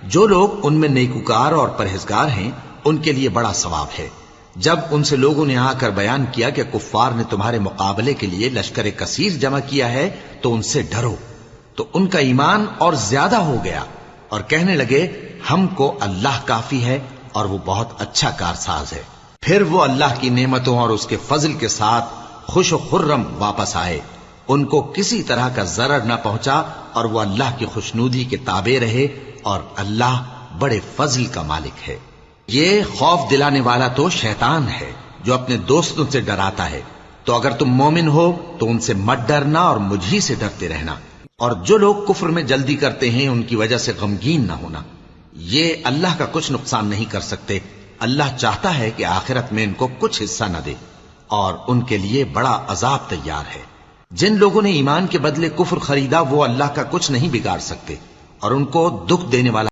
جو لوگ ان میں نیکوکار اور پرہیزگار ہیں ان کے لیے بڑا ثواب ہے۔ جب ان سے لوگوں نے آ کر بیان کیا کہ کفار نے تمہارے مقابلے کے لیے لشکر کثیر جمع کیا ہے تو ان سے ڈرو، تو ان کا ایمان اور زیادہ ہو گیا اور کہنے لگے ہم کو اللہ کافی ہے اور وہ بہت اچھا کارساز ہے۔ پھر وہ اللہ کی نعمتوں اور اس کے فضل کے ساتھ خوش و خرم واپس آئے، ان کو کسی طرح کا ضرر نہ پہنچا اور وہ اللہ کی خوشنودی کے تابع رہے، اور اللہ بڑے فضل کا مالک ہے۔ یہ خوف دلانے والا تو شیطان ہے جو اپنے دوستوں سے ڈراتا ہے، تو اگر تم مومن ہو تو ان سے مت ڈرنا اور مجھ ہی سے ڈرتے رہنا، اور جو لوگ کفر میں جلدی کرتے ہیں ان کی وجہ سے غمگین نہ ہونا، یہ اللہ کا کچھ نقصان نہیں کر سکتے۔ اللہ چاہتا ہے کہ آخرت میں ان کو کچھ حصہ نہ دے، اور ان کے لیے بڑا عذاب تیار ہے۔ جن لوگوں نے ایمان کے بدلے کفر خریدا وہ اللہ کا کچھ نہیں بگاڑ سکتے، اور ان کو دکھ دینے والا